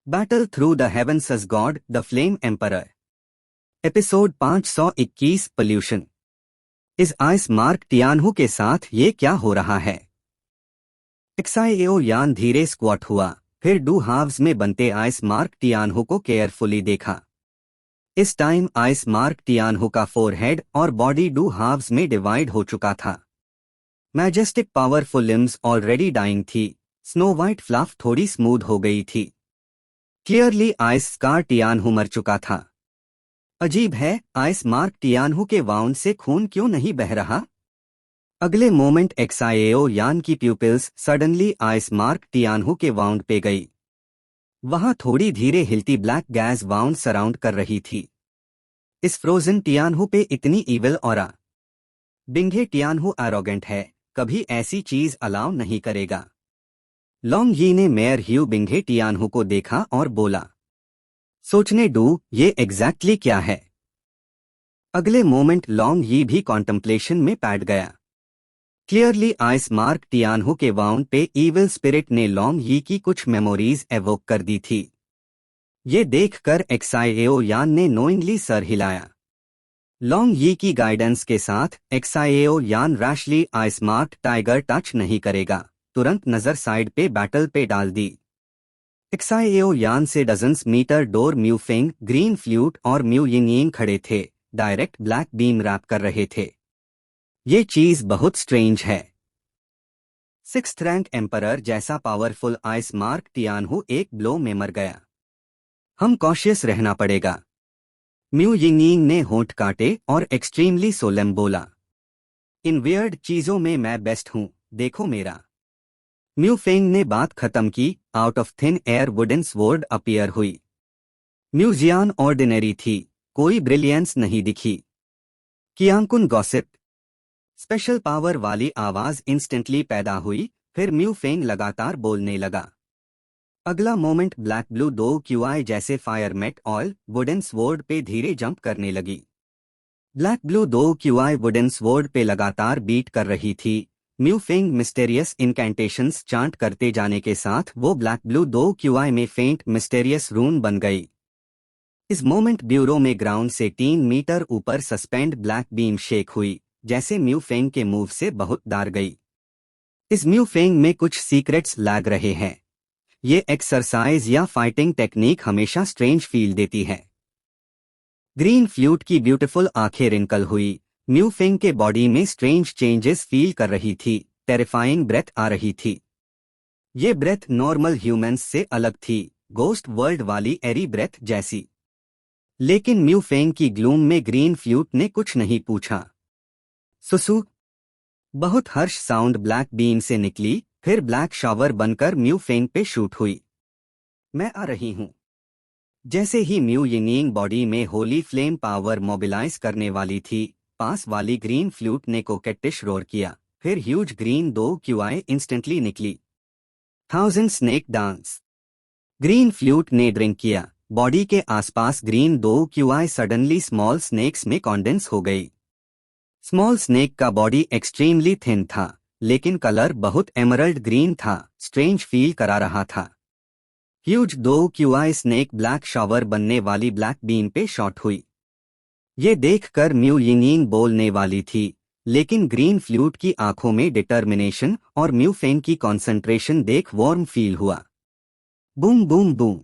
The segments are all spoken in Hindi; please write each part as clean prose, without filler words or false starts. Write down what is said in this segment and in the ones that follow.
Battle through the heavens as god the flame emperor. Episode 521 pollution. इस आइस मार्क टियानहू के साथ ये क्या हो रहा है? एक्साइएओ यान धीरे स्क्वाट हुआ, फिर डू हाव्स में बनते आइस मार्क टियानहू को केयरफुली देखा। इस टाइम आइस मार्क टियानहू का फोरहेड और बॉडी डू हाव्स में डिवाइड हो चुका था। Majestic powerful limbs already dying थी। स्नो वाइट फ्लफ थोड़ी स्मूथ हो गई थी। क्लियरली आइस स्कार टियानहू मर चुका था। अजीब है, आइस मार्क टियानहू के वाउंड से खून क्यों नहीं बह रहा? अगले मोमेंट एक्साइएओ यान की pupils suddenly ice mark Tianhu के वाउंड पे गई। वहां थोड़ी धीरे हिलती ब्लैक गैस वाउंड सराउंड कर रही थी। इस फ्रोजन टियानहू पे इतनी इविल ऑरा। बिंघे टियानहू एरोगेंट है, कभी ऐसी चीज अलाउ नहीं करेगा। लॉन्ग यी ने मेयर ह्यू बिंघे टियानहू को देखा और बोला, सोचने डू, ये एग्जैक्टली क्या है? अगले मोमेंट लॉन्ग यी भी कॉन्टेम्पलेशन में पैट गया। क्लियरली आइस मार्क टियानहू के वाउंड पे इविल स्पिरिट ने लॉन्ग यी की कुछ मेमोरीज एवोक कर दी थी। ये देखकर एक्साइएओ यान ने नोइंगली सर हिलाया। लॉन्ग यी की गाइडेंस के साथ एक्साइएओ यान rashly ice mark tiger touch नहीं करेगा, तुरंत नजर साइड पे बैटल पे डाल दी। एक्साइएओ यान से डजन्स मीटर डोर म्यू फेंग, ग्रीन फ्लूट और म्यू यिंग खड़े थे, डायरेक्ट ब्लैक बीम रैप कर रहे थे। ये चीज बहुत स्ट्रेंज है। सिक्स्थ रैंक एम्परर जैसा पावरफुल आइस मार्क टियानहू एक ब्लो में मर गया। हम कॉशियस रहना पड़ेगा। म्यू यिंग ने होंठ काटे और एक्सट्रीमली सोलेम बोला, इन वियर्ड चीजों में मैं बेस्ट हूं, देखो मेरा। म्यू फेंग ने बात खत्म की। Out of thin air wooden sword appear हुई। म्यू जियान ऑर्डिनरी थी, कोई ब्रिलियंस नहीं दिखी। कियांकुन गॉसिप। स्पेशल पावर वाली आवाज इंस्टेंटली पैदा हुई, फिर म्यू फेंग लगातार बोलने लगा। अगला मोमेंट ब्लैक ब्लू दो क्यूआई जैसे fire mate oil wooden sword पे धीरे जंप करने लगी। ब्लैक ब्लू दो क्यूआई वुडन स्वॉर्ड पे लगातार बीट कर रही थी। Mu Feng mysterious incantations chant करते जाने के साथ वो ब्लैक ब्लू दो क्यूआई में फेंट मिस्टेरियस रून बन गई। इस मोमेंट ब्यूरो में ग्राउंड से 3 मीटर ऊपर सस्पेंड ब्लैक बीम शेक हुई, जैसे म्यू फेंग के मूव से बहुत डर गई। इस म्यू फेंग में कुछ सीक्रेट्स लैग रहे हैं। ये एक्सरसाइज या फाइटिंग टेक्निक हमेशा स्ट्रेंज फील देती है। ग्रीन फ्लूट की ब्यूटीफुल आंखें रिंकल हुई। म्यू फेंग के बॉडी में स्ट्रेंज चेंजेस फील कर रही थी, टेरिफाइंग ब्रेथ आ रही थी। ये ब्रेथ नॉर्मल ह्यूमंस से अलग थी, गोस्ट वर्ल्ड वाली एरी ब्रेथ जैसी। लेकिन म्यू फेंग की ग्लूम में ग्रीन फ्लूट ने कुछ नहीं पूछा। सुसु। बहुत हर्ष साउंड ब्लैक बीम से निकली, फिर ब्लैक शावर बनकर म्यू फेंग पे शूट हुई। मैं आ रही हूं। जैसे ही म्यू यिंग बॉडी में होली फ्लेम पावर मोबिलाइज करने वाली थी, पास वाली ग्रीन फ्लूट ने कोकेटिश रोर किया, फिर ह्यूज ग्रीन दो क्यूआई इंस्टेंटली निकली। 1000 स्नेक डांस। ग्रीन फ्लूट ने ड्रिंक किया, बॉडी के आसपास ग्रीन दो क्यूआई सडनली स्मॉल स्नेक्स में कॉन्डेंस हो गई। स्मॉल स्नेक का बॉडी एक्सट्रीमली थिन था, लेकिन कलर बहुत एमरल्ड ग्रीन था, स्ट्रेंज फील करा रहा था। ह्यूज दो क्यूआई स्नेक ब्लैक शावर बनने वाली ब्लैक बीम पे शॉट हुई। ये देखकर म्यू यिंग बोलने वाली थी, लेकिन ग्रीन फ्लूट की आंखों में डिटर्मिनेशन और म्यू फेंग की कॉन्सेंट्रेशन देख वार्म फील हुआ। Boom boom boom.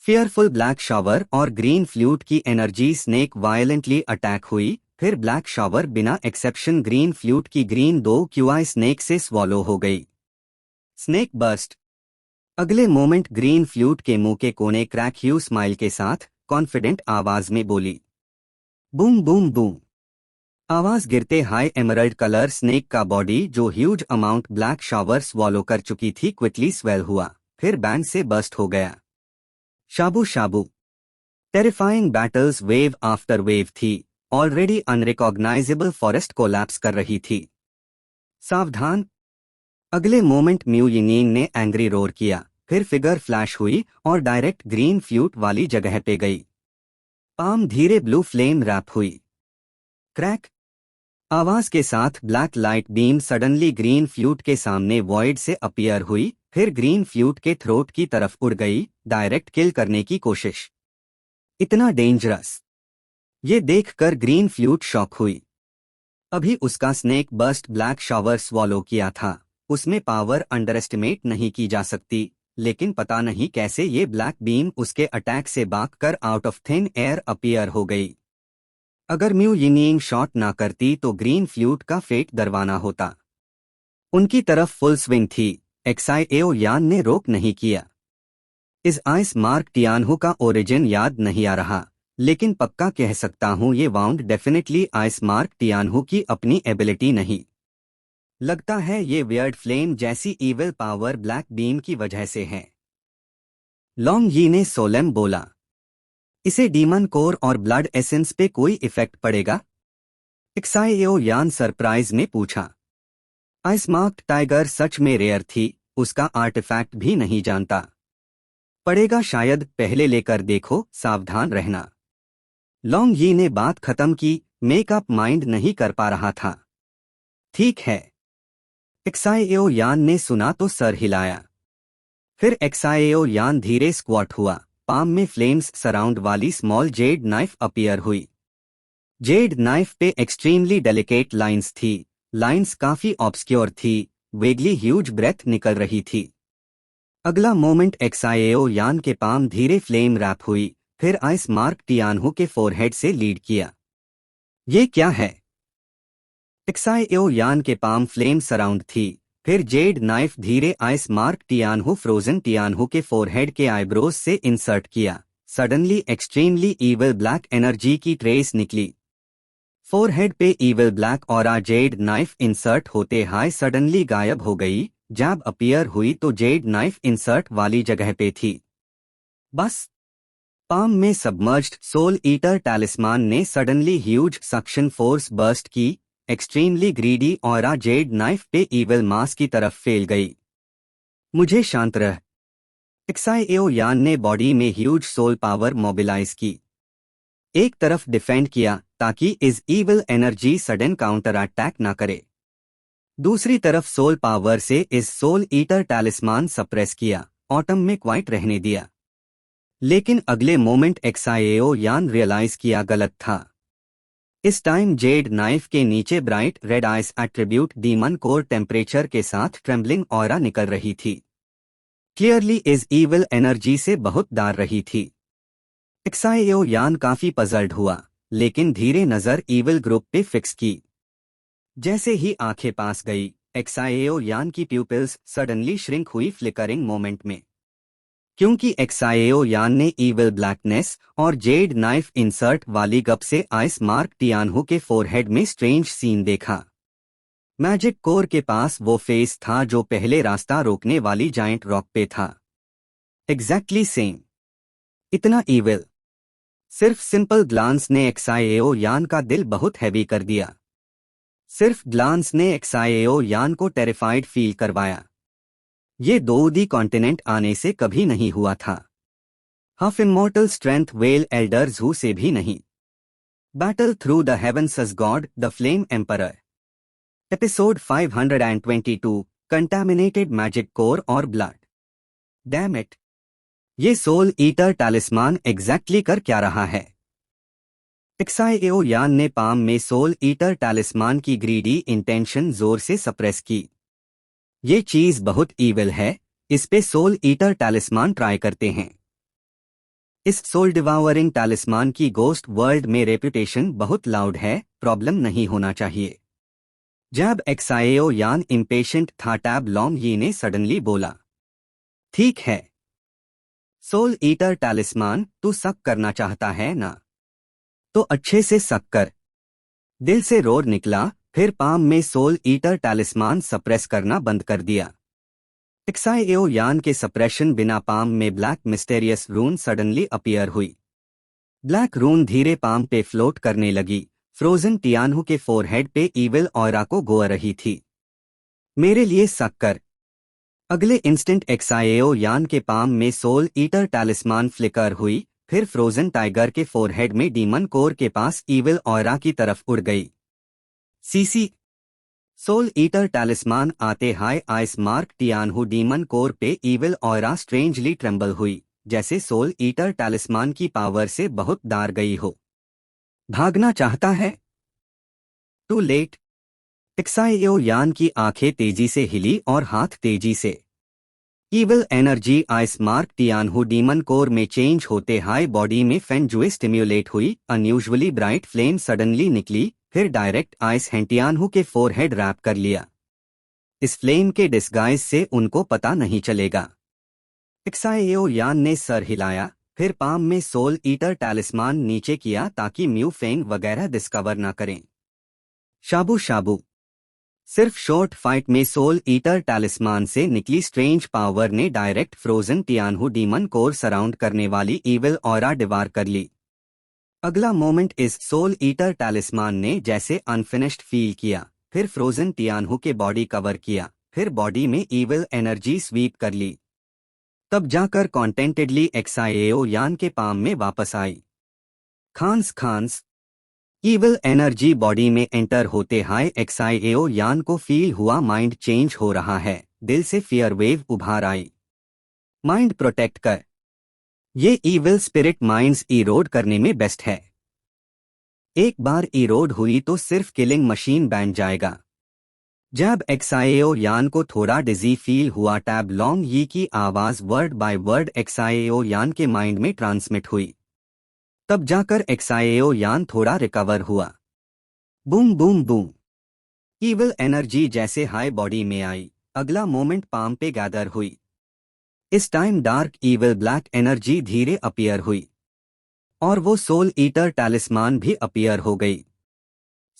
Fearful black shower और ग्रीन फ्लूट की एनर्जी स्नेक वायलेंटली अटैक हुई, फिर ब्लैक शावर बिना एक्सेप्शन ग्रीन फ्लूट की ग्रीन दो क्यूआई स्नेक से स्वॉलो हो गई। Snake burst. अगले मोमेंट ग्रीन फ्लूट के मुंह के कोने क्रैक ह्यू स्माइल के साथ कॉन्फिडेंट आवाज में बोली, बूम बूम बूम। आवाज गिरते हाई एमरल्ड कलर स्नेक का बॉडी जो huge amount black shower swallow कर चुकी थी क्विकली स्वेल हुआ, फिर बैंग से बस्ट हो गया। शाबू शाबू। Terrifying battles wave after wave थी, ऑलरेडी अनरिकॉग्नाइजेबल फॉरेस्ट कोलैप्स कर रही थी। सावधान। अगले मोमेंट म्यू यिंग ने एंग्री रोर किया, फिर फिगर फ्लैश हुई और डायरेक्ट ग्रीन फ्लूट वाली जगह पे गई। पाम धीरे ब्लू फ्लेम रैप हुई। क्रैक। आवाज के साथ black light beam suddenly green flute के सामने वॉइड से अपीयर हुई, फिर ग्रीन फ्लूट के थ्रोट की तरफ उड़ गई, डायरेक्ट किल करने की कोशिश। इतना डेंजरस! ये देखकर ग्रीन फ्लूट शॉक हुई। अभी उसका snake beast black shower swallow किया था। उसमें पावर अंडरएस्टिमेट नहीं की जा सकती, लेकिन पता नहीं कैसे ये ब्लैक बीम उसके अटैक से भागकर out of thin air appear हो गई। अगर म्यू यिनिंग शॉट ना करती तो ग्रीन फ्लूट का फेट दरवाना होता। उनकी तरफ फुल स्विंग थी, एक्साइएओ यान ने रोक नहीं किया। इस आइस मार्क टियानहू का ओरिजिन याद नहीं आ रहा, लेकिन पक्का कह सकता हूं ये वाउंड डेफिनेटली आइस मार्क टियानहू की अपनी एबिलिटी नहीं। लगता है ये वियर्ड फ्लेम जैसी ईविल पावर ब्लैक बीम की वजह से है। लॉन्ग यी ने सोलेम बोला। इसे डीमन कोर और ब्लड एसेंस पे कोई इफेक्ट पड़ेगा? एक्साइएओ यान सरप्राइज में पूछा। आइस मार्क्ड टाइगर सच में रेयर थी, उसका आर्टिफैक्ट भी नहीं जानता। पड़ेगा शायद, पहले लेकर देखो, सावधान रहना। लॉन्ग यी ने बात खत्म की, मेकअप माइंड नहीं कर पा रहा था। ठीक है। एक्साइएओ यान ने सुना तो सर हिलाया। फिर एक्साइएओ यान धीरे स्क्वाट हुआ, पाम में फ्लेम्स सराउंड वाली स्मॉल जेड नाइफ अपीयर हुई। जेड नाइफ पे एक्सट्रीमली डेलिकेट लाइंस थी, लाइंस काफी ऑब्सक्योर थी, वेगली ह्यूज ब्रेथ निकल रही थी। अगला मोमेंट एक्साइएओ यान के पाम धीरे फ्लेम रैप हुई, फिर आइस मार्क टियानहू के फोरहेड से लीड किया। ये क्या है? एक्साइएओ यान के पाम फ्लेम सराउंड थी, फिर जेड नाइफ धीरे आइस मार्क टियानहू फ्रोजन टियानहू के फोरहेड के आईब्रोज से इंसर्ट किया। Suddenly extremely evil black energy की ट्रेस निकली। फोरहेड पे evil black aura jade knife insert होते हाय सडनली गायब हो गई। जैब अपीयर हुई तो जेड नाइफ इंसर्ट वाली जगह पे थी। बस पाम में सबमर्ज्ड सोल ईटर टैलिस्मान ने suddenly huge suction force burst की। Extremely greedy aura jade knife पे ईविल मास की तरफ फैल गई। मुझे शांत रह। एक्साइएओ यान ने बॉडी में ह्यूज सोल पावर मोबिलाइज की। एक तरफ डिफेंड किया ताकि इस evil energy sudden counter attack ना करे। दूसरी तरफ सोल पावर से इस सोल ईटर टैलिस्मान सप्रेस किया, ऑटम में क्वाइट रहने दिया। लेकिन अगले मोमेंट एक्साइएओ यान रियलाइज किया गलत था। इस टाइम जेड नाइफ के नीचे bright red ice attribute demon core temperature के साथ ट्रेम्बलिंग ऑरा निकल रही थी। क्लियरली इस ईविल एनर्जी से बहुत डर रही थी। एक्साइएओ यान काफी पजल्ड हुआ, लेकिन धीरे नजर ईविल ग्रुप पे फिक्स की। जैसे ही आंखें पास गई, एक्साइएओ यान की प्यूपिल्स सडनली श्रिंक हुई फ्लिकरिंग मोमेंट में। क्योंकि एक्साइएओ यान ने ईविल ब्लैकनेस और जेड नाइफ इंसर्ट वाली गप से आइस मार्क टियानहू के फोरहेड में स्ट्रेंज सीन देखा। मैजिक कोर के पास वो फेस था जो पहले रास्ता रोकने वाली जाइंट रॉक पे था। Exactly same. इतना ईविल। सिर्फ सिंपल ग्लांस ने एक्साइएओ यान का दिल बहुत हैवी कर दिया। सिर्फ ग्लांस ने एक्साइएओ यान को टेरिफाइड फील करवाया। ये दो दी कॉन्टिनेंट आने से कभी नहीं हुआ था। Half immortal strength well elders who से भी नहीं। Battle through the heavens as god the flame emperor. Episode 522 contaminated magic core और ब्लड। डैम इट, ये सोल ईटर टैलिस्मान एग्जैक्टली कर क्या रहा है? एक्साइएओ यान ने पाम में सोल ईटर टैलिस्मान की ग्रीडी इंटेंशन जोर से सप्रेस की। ये चीज बहुत ईविल है, इस पे सोल ईटर टैलिस्मान ट्राई करते हैं। इस सोल डिवावरिंग टैलिस्मान की गोस्ट वर्ल्ड में रेपुटेशन बहुत लाउड है, प्रॉब्लम नहीं होना चाहिए। जब एक्साइएओ यान इम्पेशेंट था टैब लॉन्ग यी ने सडनली बोला। ठीक है सोल ईटर टैलिस्मान, तू सक करना चाहता है ना? तो अच्छे से सक कर। दिल से रोर निकला, फिर पाम में सोल ईटर टैलिस्मान सप्रेस करना बंद कर दिया। एक्साइएओ यान के सप्रेशन बिना पाम में ब्लैक मिस्टेरियस रून सडनली अपीयर हुई। ब्लैक रून धीरे पाम पे फ्लोट करने लगी, फ्रोजन टियानहू के फोरहेड पे ईविल ऑरा को गोआ रही थी। मेरे लिए सक कर। अगले इंस्टेंट एक्साइएओ यान के पाम में सोल ईटर टैलिस्मान फ्लिकर हुई, फिर फ्रोजन टाइगर के फोरहेड में डीमन कोर के पास ईविल ऑरा की तरफ उड़ गई। सीसी सोल ईटर टैलिस्मान आते हाय ice mark Tianhu demon core पे ईविल ऑयरा स्ट्रेंजली ट्रेम्बल हुई, जैसे सोल ईटर टैलिस्मान की पावर से बहुत डर गई हो। भागना चाहता है? To late. एक्साइयो यान की आंखें तेजी से हिली और हाथ तेजी से। Evil energy ice mark Tianhu demon core में चेंज होते हाई बॉडी में फेंजुए स्टिम्युलेट हुई। अनयूजुअली ब्राइट फ्लेम सडनली निकली, फिर डायरेक्ट आइस हेंटियानहू के फोरहेड रैप कर लिया। इस फ्लेम के डिस्गाइज से उनको पता नहीं चलेगा। एक्साइयो यान ने सर हिलाया, फिर पाम में सोल ईटर टैलिस्मान नीचे किया ताकि म्यू फेंग वगैरह डिस्कवर न करें। शाबू शाबू। सिर्फ शॉर्ट फाइट में सोल ईटर टैलिस्मान से निकली स्ट्रेंज पावर ने direct frozen Tianhu demon core surround करने वाली ईविल ऑरा डिवार कर ली। अगला मोमेंट इस सोल ईटर टैलिस्मान ने जैसे अनफिनिश्ड फील किया, फिर फ्रोजन टियानहू के बॉडी कवर किया, फिर बॉडी में ईविल एनर्जी स्वीप कर ली। तब जाकर कॉन्टेंटेडली एक्साइयो यान के पाम में वापस आई। खांस खांस। ईविल एनर्जी बॉडी में एंटर होते हाई एक्साइयो यान को फील हुआ माइंड चेंज हो रहा है। दिल से फियर वेव उभार आई। माइंड प्रोटेक्ट कर। ये ईविल स्पिरिट माइंड्स इरोड करने में बेस्ट है। एक बार इरोड हुई तो सिर्फ किलिंग मशीन बैन जाएगा। जब एक्साइयो यान को थोड़ा डिजी फील हुआ, टैब लॉन्ग यी की आवाज वर्ड बाय वर्ड एक्साइयो यान के माइंड में ट्रांसमिट हुई। तब जाकर एक्साइयो यान थोड़ा रिकवर हुआ। Boom boom boom. Evil energy जैसे हाई बॉडी में आई। अगला मोमेंट पाम पे गैदर हुई। इस time dark evil black energy धीरे अपीयर हुई और वो सोल ईटर टैलिस्मान भी अपीयर हो गई।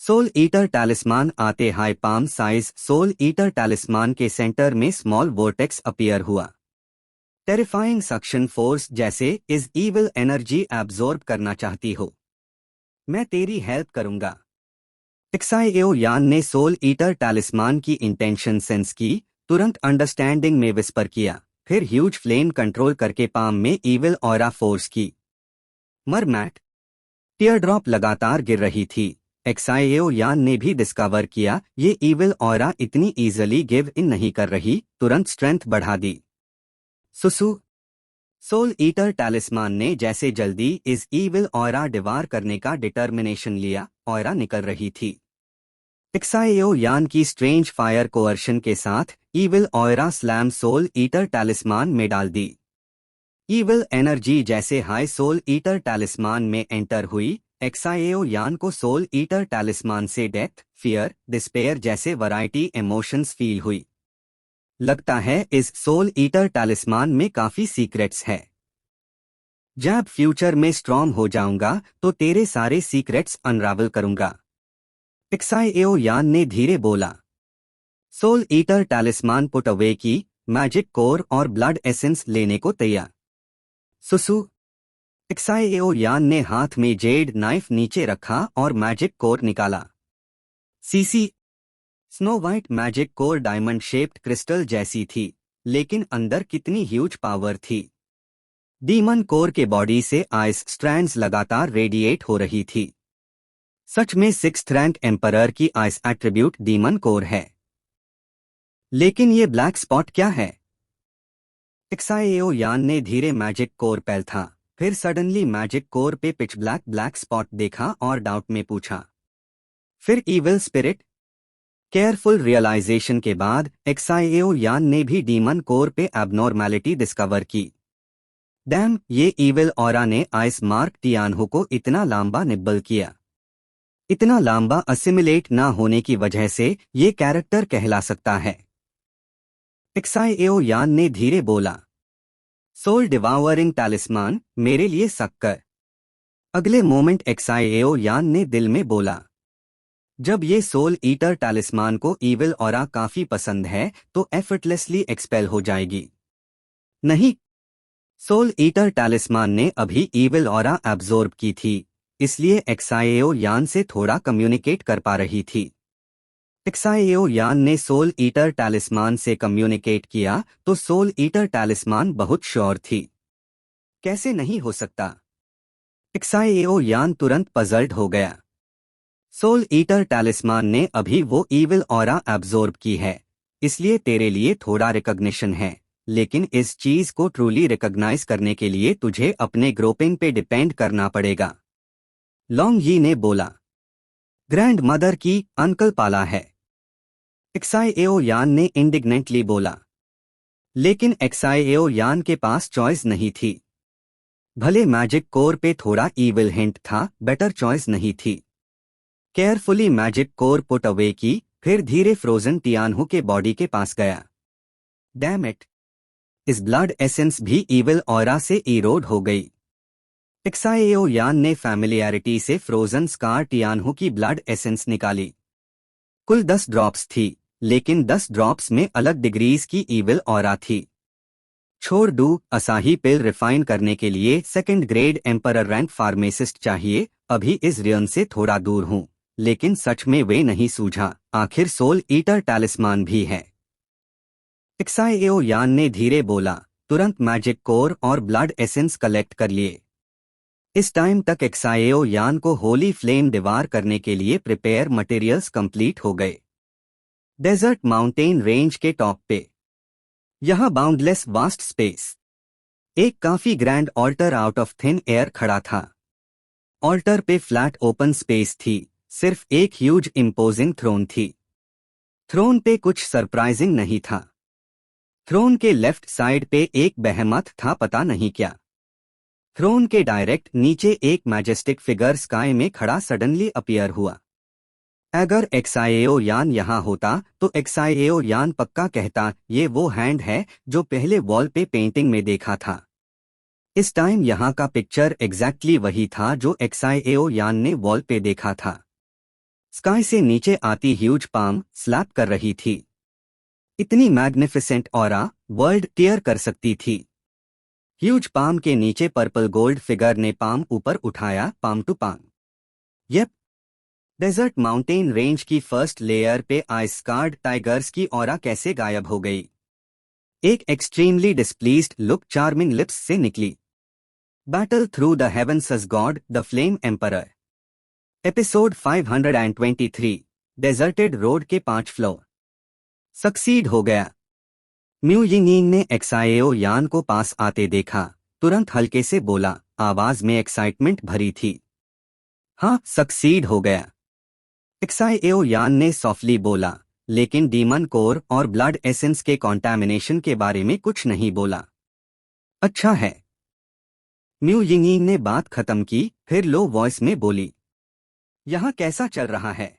सोल ईटर टैलिस्मान आते हाई palm size soul eater talisman के सेंटर में स्मॉल वोर्टेक्स अपीयर हुआ। टेरिफाइंग सक्शन फोर्स, जैसे इस ईविल एनर्जी एब्जॉर्ब करना चाहती हो। मैं तेरी हेल्प करूंगा। एक्साइयो यान ने सोल ईटर टैलिस्मान की इंटेंशन सेंस की, तुरंत अंडरस्टैंडिंग में विस्पर किया, फिर ह्यूज फ्लेम कंट्रोल करके पाम में ईविल ऑरा फोर्स की। मरमैट। टीयर ड्रॉप लगातार गिर रही थी। एक्साइयो यान ने भी डिस्कवर किया ये ईविल ऑरा इतनी इजीली गिव इन नहीं कर रही, तुरंत स्ट्रेंथ बढ़ा दी। सुसु। सोल ईटर टैलिस्मान ने जैसे जल्दी इस ईविल ऑरा डिवार करने का डिटर्मिनेशन लिया, ऑरा निकल रही थी। एक्साइयो यान की स्ट्रेंज फायर कोअर्शन के साथ evil aura slam soul eater talisman में डाल दी। ईविल एनर्जी जैसे हाई सोल ईटर टैलिस्मान में एंटर हुई। एक्साइयो यान को सोल ईटर टैलिस्मान से डेथ, फियर, डिस्पेयर जैसे वैरायटी इमोशंस फील हुई। लगता है इस सोल ईटर टैलिस्मान में काफी सीक्रेट्स है। जब फ्यूचर में स्ट्रॉन्ग हो जाऊंगा तो तेरे सारे सीक्रेट्स अनरावल करूंगा। एक्साइयो यान ने धीरे बोला। सोल ईटर टैलिस्मान पुट अवे की, मैजिक कोर और ब्लड एसेंस लेने को तैयार। सुसु। एक्साइयो यान ने हाथ में जेड नाइफ नीचे रखा और मैजिक कोर निकाला। CC. Snow white magic core diamond shaped crystal जैसी थी, लेकिन अंदर कितनी ह्यूज पावर थी। डीमन कोर के बॉडी से आइस स्ट्रैंड्स लगातार रेडिएट हो रही थी। सच में 6th रैंक एम्परर की आइस एट्रीब्यूट डीमन कोर है। लेकिन ये ब्लैक स्पॉट क्या है? एक्साइयो यान ने धीरे मैजिक कोर पहल था, फिर सडनली मैजिक कोर पे पिच ब्लैक स्पॉट देखा और डाउट में पूछा, फिर ईविल स्पिरिट? केयरफुल रियलाइजेशन के बाद एक्साइयो यान ने भी डीमन कोर पे एबनॉर्मैलिटी डिस्कवर की। डैम, ये ईविल ऑरा ने आइस मार्क टियानहू को इतना लंबा निब्बल किया। इतना लंबा असिमिलेट ना होने की वजह से ये कैरेक्टर कहला सकता है। एक्साइयो यान ने धीरे बोला। सोल डिवावरिंग टैलिस्मान, मेरे लिए सक कर। अगले मोमेंट एक्साइयो यान ने दिल में बोला, जब ये सोल ईटर टैलिस्मान को ईविल ऑरा काफी पसंद है तो एफर्टलेसली एक्सपेल हो जाएगी। नहीं, सोल ईटर टैलिस्मान ने अभी ईविल ऑरा एब्जॉर्ब की थी, इसलिए एक्साइयो यान से थोड़ा कम्युनिकेट कर पा रही थी। एक्साइयो यान ने सोल ईटर टैलिस्मान से कम्युनिकेट किया तो सोल ईटर टैलिस्मान बहुत श्योर थी। कैसे नहीं हो सकता? एक्साइयो यान तुरंत पजल्ड हो गया। सोल ईटर टैलिस्मान ने अभी वो ईविल ऑरा एब्जॉर्ब की है, इसलिए तेरे लिए थोड़ा रिकॉग्निशन है, लेकिन इस चीज को ट्रूली रिकॉग्नाइज करने के लिए तुझे अपने ग्रोपिंग पे डिपेंड करना पड़ेगा। लॉन्ग यी ने बोला। ग्रैंड मदर की अंकल पाला है, एक्साइएओ यान ने इंडिग्नेंटली बोला। लेकिन एक्साइएओ यान के पास चॉइस नहीं थी। भले मैजिक कोर पे थोड़ा ईविल हिंट था, बेटर चॉइस नहीं थी। Carefully magic core put away की, फिर धीरे फ्रोजन टियानहू के बॉडी के पास गया। डैम इट, इस ब्लड एसेंस भी ईविल ऑरा से इरोड हो गई। एक्साइएओ यान ने फैमिलियरिटी से फ्रोजन स्कार टियानहू की ब्लड एसेंस निकाली। कुल 10 ड्रॉप्स थी, लेकिन 10 ड्रॉप्स में अलग डिग्रीज की ईविल ऑरा थी। छोड़ दू, असाही पिल रिफाइन करने के लिए second grade emperor rank pharmacist चाहिए। अभी इस रियन से थोड़ा दूर हूँ, लेकिन सच में वे नहीं सूझा। आखिर सोल ईटर टैलिस्मान भी है। एक्साइएओ यान ने धीरे बोला। तुरंत मैजिक कोर और ब्लड एसेंस कलेक्ट कर लिए। इस टाइम तक एक्साइएओ यान को होली फ्लेम डिवार करने के लिए प्रिपेयर मटेरियल्स कंप्लीट हो गए। डेजर्ट माउंटेन रेंज के टॉप पे यहां बाउंडलेस वास्ट स्पेस, एक काफी grand altar out of thin air खड़ा था। ऑल्टर पे फ्लैट ओपन स्पेस थी, सिर्फ एक ह्यूज इम्पोजिंग थ्रोन थी। थ्रोन पे कुछ सरप्राइजिंग नहीं था। थ्रोन के लेफ्ट साइड पे एक बेहेमथ था, पता नहीं क्या। थ्रोन के डायरेक्ट नीचे एक मैजेस्टिक फिगर स्काई में खड़ा सडनली अपीयर हुआ। अगर एक्साइएओ यान यहाँ होता तो एक्साइएओ यान पक्का कहता ये वो हैंड है जो पहले वॉल पे पेंटिंग में देखा था। इस टाइम यहाँ का पिक्चर एग्जैक्टली वही था जो एक्साइएओ यान ने वॉल पे देखा था। स्काई से नीचे आती ह्यूज पाम स्लैप कर रही थी। इतनी मैग्निफिसेंट ऑरा वर्ल्ड टीयर कर सकती थी। ह्यूज पाम के नीचे पर्पल गोल्ड फिगर ने पाम ऊपर उठाया, palm to palm. Yep, desert mountain range की फर्स्ट लेयर पे आइस स्कार्ड टाइगर्स की ऑरा कैसे गायब हो गई? एक extremely displeased look charming lips से निकली। Battle through the heavens as god the flame emperor, episode 523, deserted road के 5 फ्लोर। सक्सीड हो गया। म्यू यिंग ने एक्साइएओ यान को पास आते देखा, तुरंत हल्के से बोला, आवाज में एक्साइटमेंट भरी थी। हाँ, सक्सीड हो गया। एक्साइएओ यान ने सॉफ्टली बोला, लेकिन डीमन कोर और ब्लड एसेंस के कॉन्टैमिनेशन के बारे में कुछ नहीं बोला। अच्छा है। म्यू यिंग ने बात खत्म की, फिर लो वॉइस में बोली, यहाँ कैसा चल रहा है?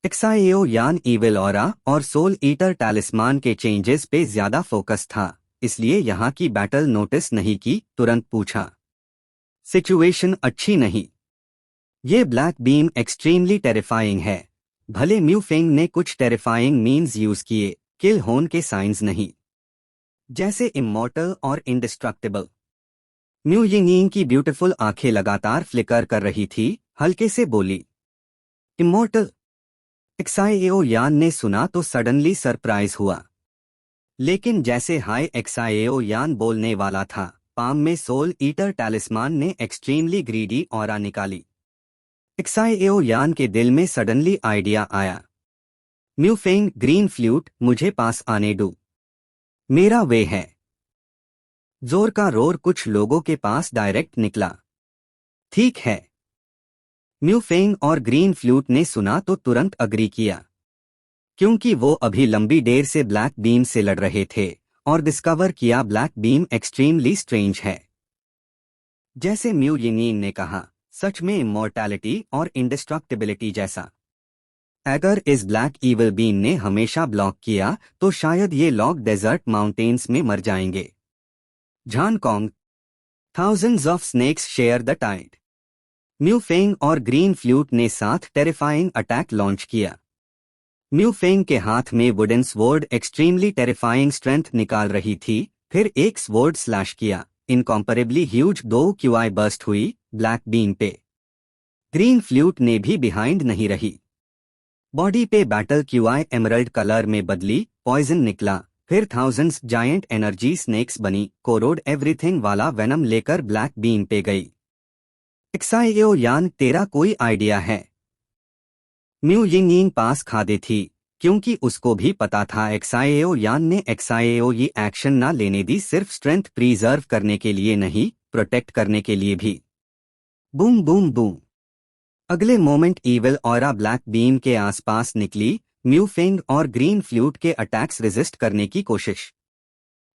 एक्साइएओ यान ईविल ऑरा और सोल ईटर टैलिस्मान के चेंजेस पे ज्यादा फोकस था, इसलिए यहाँ की बैटल नोटिस नहीं की। तुरंत पूछा, सिचुएशन अच्छी नहीं। ये ब्लैक बीम एक्सट्रीमली टेरिफाइंग है। भले म्यू फेंग ने कुछ टेरिफाइंग मीन्स यूज किए, किल होन के साइंस नहीं, जैसे इमॉर्टल और इंडिस्ट्रक्टिबल। म्यू यिंग की ब्यूटीफुल आंखें लगातार फ्लिकर कर रही थी, हल्के से बोली, इमॉर्टल? एक्साइएओ यान ने सुना तो सडनली सरप्राइज हुआ। लेकिन जैसे हाय एक्साइएओ यान बोलने वाला था, पाम में सोल ईटर टैलिस्मान ने एक्सट्रीमली ग्रीडी ऑरा निकाली। एक्साइएओ यान के दिल में सडनली आइडिया आया। म्यू फेंग, ग्रीन फ्लूट मुझे पास आने दो, मेरा वे है। जोर का रोर कुछ लोगों के पास डायरेक्ट निकला। ठीक है। म्यू फेंग और ग्रीन फ्लूट ने सुना तो तुरंत अग्री किया, क्योंकि वो अभी लंबी देर से ब्लैक बीम से लड़ रहे थे और डिस्कवर किया ब्लैक बीम एक्सट्रीमली स्ट्रेंज है। जैसे म्यू यिंग ने कहा, सच में इमॉर्टैलिटी और इंडिस्ट्रक्टिबिलिटी जैसा। अगर इस ब्लैक ईविल बीम ने हमेशा ब्लॉक किया तो शायद ये लोग डेजर्ट माउंटेन्स में मर जाएंगे। Zhan Kong, thousands of snakes share the tide. Mu Feng और ग्रीन फ्लूट ने साथ टेरिफाइंग अटैक लॉन्च किया। म्यू फेंग के हाथ में wooden sword extremely terrifying strength निकाल रही थी, फिर एक स्वॉर्ड स्लैश किया। इनकॉम्परेबली ह्यूज 2 क्यूआई बर्स्ट हुई ब्लैक बीम पे। ग्रीन फ्लूट ने भी बिहाइंड नहीं रही। बॉडी पे बैटल क्यूआई एमरल्ड कलर में बदली, पॉइजन निकला, फिर थाउजेंड्स जायंट एनर्जी स्नेक्स बनी, कोरोड एवरीथिंग वाला वेनम लेकर ब्लैक बीम पे गई। एक्साइएओ यान, तेरा कोई आइडिया है? म्यू यिंग पास खादे थी क्योंकि उसको भी पता था एक्साएओ यान ने एक्साएओ ये एक्शन ना लेने दी, सिर्फ स्ट्रेंथ प्रिजर्व करने के लिए नहीं, प्रोटेक्ट करने के लिए भी। Boom boom boom. अगले moment evil aura black beam के आसपास निकली, म्यूफेंग और ग्रीन फ्लूट के अटैक्स रेजिस्ट करने की कोशिश।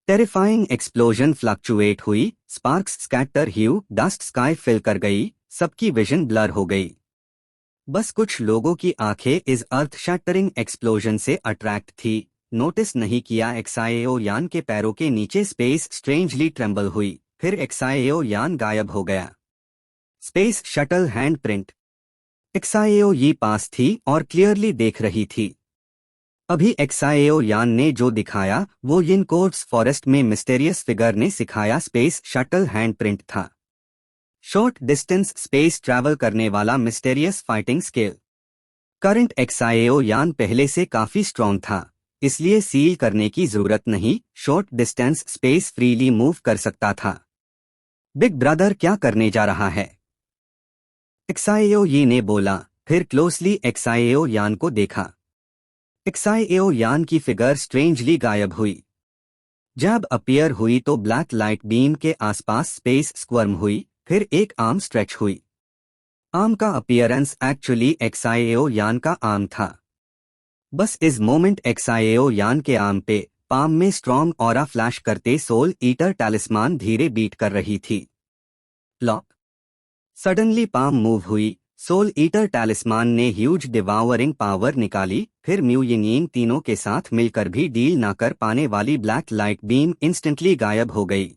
टेरिफाइंग एक्सप्लोजन फ्लक्चुएट हुई, स्पार्क्स स्कैटर ह्यू, डस्ट स्काई फिल कर गई, सबकी विजन ब्लर हो गई। बस कुछ लोगों की आंखें इस अर्थ शैटरिंग एक्सप्लोजन से अट्रैक्ट थी। नोटिस नहीं किया एक्साएओ यान के पैरों के नीचे स्पेस स्ट्रेंजली ट्रेम्बल हुई, फिर एक्साएओ यान गायब हो गया। Space shuttle hand print. Xiao ये पास थी और क्लियरली देख रही थी। अभी एक्साएओ यान ने जो दिखाया वो यिनकोर्ट्स फॉरेस्ट में मिस्टेरियस फिगर ने सिखाया स्पेस शटल हैंड प्रिंट था। शॉर्ट डिस्टेंस स्पेस ट्रैवल करने वाला मिस्टेरियस फाइटिंग स्किल। करंट एक्साएओ यान पहले से काफी स्ट्रॉन्ग था, इसलिए सील करने की जरूरत नहीं, short distance space freely move कर सकता था। बिग ब्रदर क्या करने जा रहा है? एक्साएओ ये ने बोला, फिर क्लोजली एक्साएओ यान को देखा। एक्साएओ यान की फिगर स्ट्रेंजली गायब हुई। जब अपीयर हुई तो ब्लैक लाइट बीम के आसपास स्पेस स्क्वर्म हुई, फिर एक आर्म स्ट्रेच हुई। आर्म का अपीयरेंस एक्चुअली एक्साएओ यान का आर्म था। बस इस मोमेंट एक्साएओ यान के आर्म पे पाम में स्ट्रॉन्ग ऑरा फ्लैश करते सोल ईटर टैलिस्मान धीरे बीट कर रही थी। लॉक। सडनली पाम मूव हुई, सोल ईटर टैलिस्मान ने ह्यूज डिवावरिंग पावर निकाली, फिर म्यू यिंग तीनों के साथ मिलकर भी डील ना कर पाने वाली ब्लैक लाइट बीम इंस्टेंटली गायब हो गई।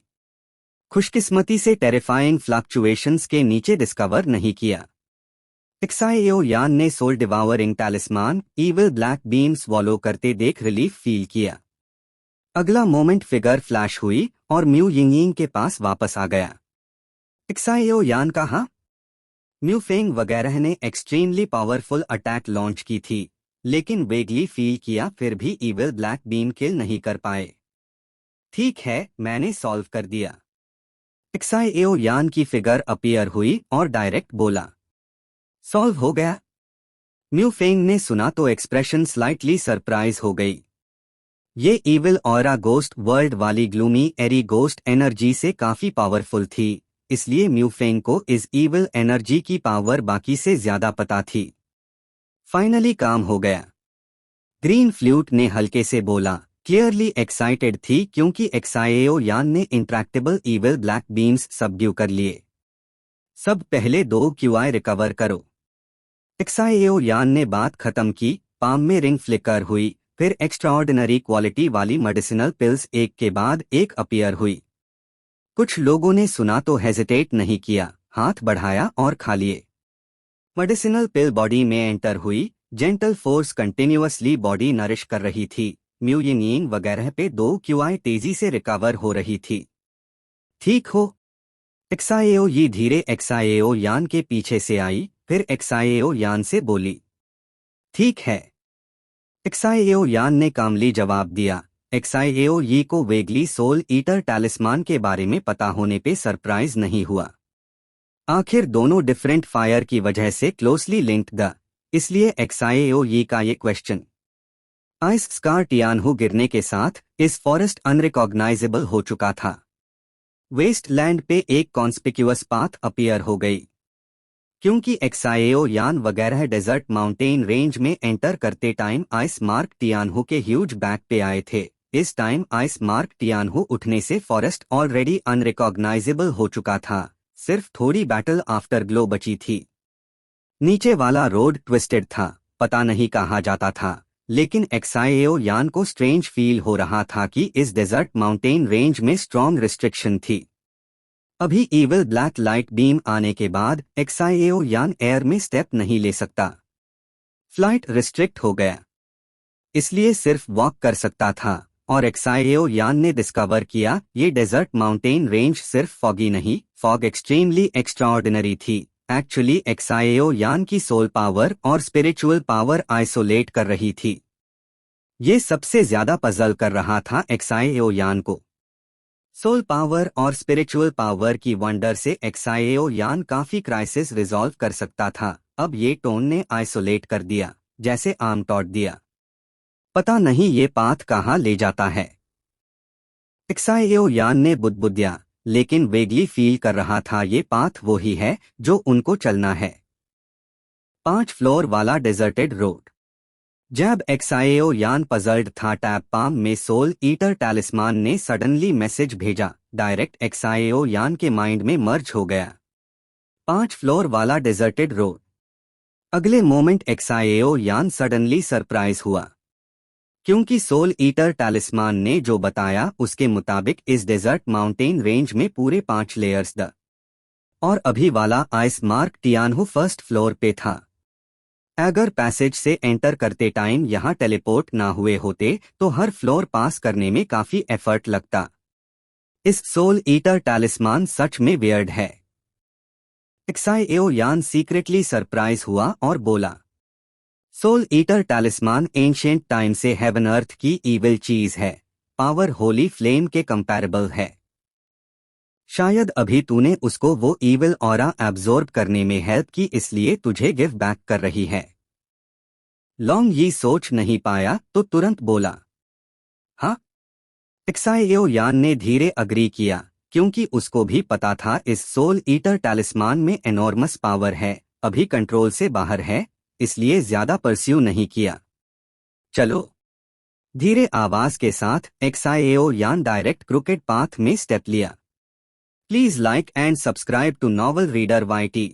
खुशकिस्मती से टेरिफाइंग फ्लक्चुएशंस के नीचे डिस्कवर नहीं किया। एक्साएओ यान ने soul devouring talisman evil black beam swallow करते देख रिलीफ फील किया। अगला मोमेंट फिगर फ्लैश हुई और म्यू यिंग के पास वापस आ गया। एक्साएओ यान कहा? म्यूफेंग वगैरह ने एक्सट्रीमली पावरफुल अटैक लॉन्च की थी, लेकिन वेगली फील किया, फिर भी ईविल ब्लैक बीम किल नहीं कर पाए। ठीक है, मैंने सॉल्व कर दिया। एक्साएओ यान की फिगर अपीयर हुई और डायरेक्ट बोला, सॉल्व हो गया। म्यूफेंग ने सुना तो एक्सप्रेशन स्लाइटली सरप्राइज हो गई। ये ईविल ऑरा गोस्ट वर्ल्ड वाली ग्लूमी एरी गोस्ट एनर्जी से काफी पावरफुल थी, इसलिए म्यूफेंग को इस ईविल एनर्जी की पावर बाकी से ज्यादा पता थी। फाइनली काम हो गया। ग्रीन फ्लूट ने हल्के से बोला, क्लियरली एक्साइटेड थी क्योंकि एक्साएओ यान ने intractable evil black beams subdue कर लिए। सब पहले 2 क्यूआई रिकवर करो। एक्साएओ यान ने बात खत्म की, पाम में रिंग फ्लिकर हुई, फिर एक्स्ट्राऑर्डिनरी क्वालिटी वाली मेडिसिनल पिल्स एक के बाद एक अपीयर हुई। कुछ लोगों ने सुना तो हेजिटेट नहीं किया, हाथ बढ़ाया और खा लिए। मेडिसिनल पिल बॉडी में एंटर हुई, gentle force continuously body nourish कर रही थी। म्यू यिंग वगैरह पे 2 क्यूआई तेजी से रिकवर हो रही थी। ठीक हो? एक्साएओ ये धीरे एक्साएओ यान के पीछे से आई, फिर एक्साएओ यान से बोली, ठीक है। एक्साएओ यान ने कामली जवाब दिया। एक्साएओ ये को वेगली सोल ईटर टैलिस्मान के बारे में पता होने पे सरप्राइज नहीं हुआ। आखिर दोनों डिफरेंट फायर की वजह से क्लोजली लिंक्ड द, इसलिए एक्साएओ ये का ये क्वेश्चन। आइस स्कार टियानहू गिरने के साथ इस फॉरेस्ट अनरिकॉग्नाइजेबल हो चुका था। वेस्टलैंड पे एक कॉन्स्पिक्यूअस पाथ अपीयर हो गई। क्योंकि एक्साएओ यान वगैरह डेजर्ट माउंटेन रेंज में एंटर करते टाइम आइस मार्क टियानहू के ह्यूज बैक पे आए थे, इस टाइम आइस मार्क टियानहू उठने से फॉरेस्ट ऑलरेडी अनरिकॉग्नाइजेबल हो चुका था, सिर्फ थोड़ी बैटल आफ्टर ग्लो बची थी। नीचे वाला रोड ट्विस्टेड था, पता नहीं कहाँ जाता था, लेकिन एक्साएओ यान को स्ट्रेंज फील हो रहा था कि इस डेजर्ट माउंटेन रेंज में स्ट्रॉन्ग रिस्ट्रिक्शन थी। अभी ईविल ब्लैक लाइट बीम आने के बाद एक्साएओ यान एयर में स्टेप नहीं ले सकता। फ्लाइट रिस्ट्रिक्ट हो गया, इसलिए सिर्फ वॉक कर सकता था, और एक्साएओ यान ने डिस्कवर किया ये डेजर्ट माउंटेन रेंज सिर्फ फॉगी नहीं, फॉग एक्सट्रीमली एक्स्ट्राऑर्डिनरी थी। एक्चुअली एक्साएओ यान की सोल पावर और स्पिरिचुअल पावर आइसोलेट कर रही थी। ये सबसे ज्यादा पजल कर रहा था एक्साएओ यान को। सोल पावर और स्पिरिचुअल पावर की वंडर से एक्साएओ यान काफी क्राइसिस रिजॉल्व कर सकता था, अब ये टोन ने आइसोलेट कर दिया, जैसे आम तोड़ दिया। पता नहीं ये पाथ कहाँ ले जाता है। एक्साएओ यान ने बुदबुदिया, लेकिन वेगली फील कर रहा था ये पाथ वो ही है जो उनको चलना है। 5 फ्लोर वाला डेजर्टेड रोड। जब एक्साएओ यान पजल्ड था, टैप पाम में सोल ईटर टैलिस्मान ने सडनली मैसेज भेजा, डायरेक्ट एक्साएओ यान के माइंड में मर्ज हो गया। 5 फ्लोर वाला डेजर्टेड रोड। अगले मोमेंट एक्साएओ यान सडनली सरप्राइज हुआ, क्योंकि सोल ईटर टैलिस्मान ने जो बताया उसके मुताबिक इस डेजर्ट माउंटेन रेंज में पूरे 5 लेयर्स द और अभी वाला आइस मार्क टियानहू फर्स्ट फ्लोर पे था। अगर पैसेज से एंटर करते टाइम यहाँ टेलीपोर्ट ना हुए होते तो हर फ्लोर पास करने में काफी एफर्ट लगता। इस सोल ईटर टैलिस्मान सच में वियर्ड है। एक्साएओ यान सीक्रेटली सरप्राइज हुआ और बोला, सोल ईटर टैलिस्मान एंशिएंट टाइम से हेवन अर्थ की ईविल चीज है, पावर होली फ्लेम के कंपैरेबल है। शायद अभी तूने उसको वो ईविल ऑरा एब्जॉर्ब करने में हेल्प की, इसलिए तुझे गिव बैक कर रही है। लॉन्ग ये सोच नहीं पाया तो तुरंत बोला, हाँ। एक्साएओ यान ने धीरे अग्री किया, क्योंकि उसको भी पता था इस सोल ईटर टैलिस्मान में एनॉर्मस पावर है, अभी कंट्रोल से बाहर है, इसलिए ज्यादा परस्यू नहीं किया। चलो। धीरे आवाज के साथ एक्साएओ यान डायरेक्ट क्रिकेट पाथ में स्टेप लिया। Please like and subscribe to novel reader YT।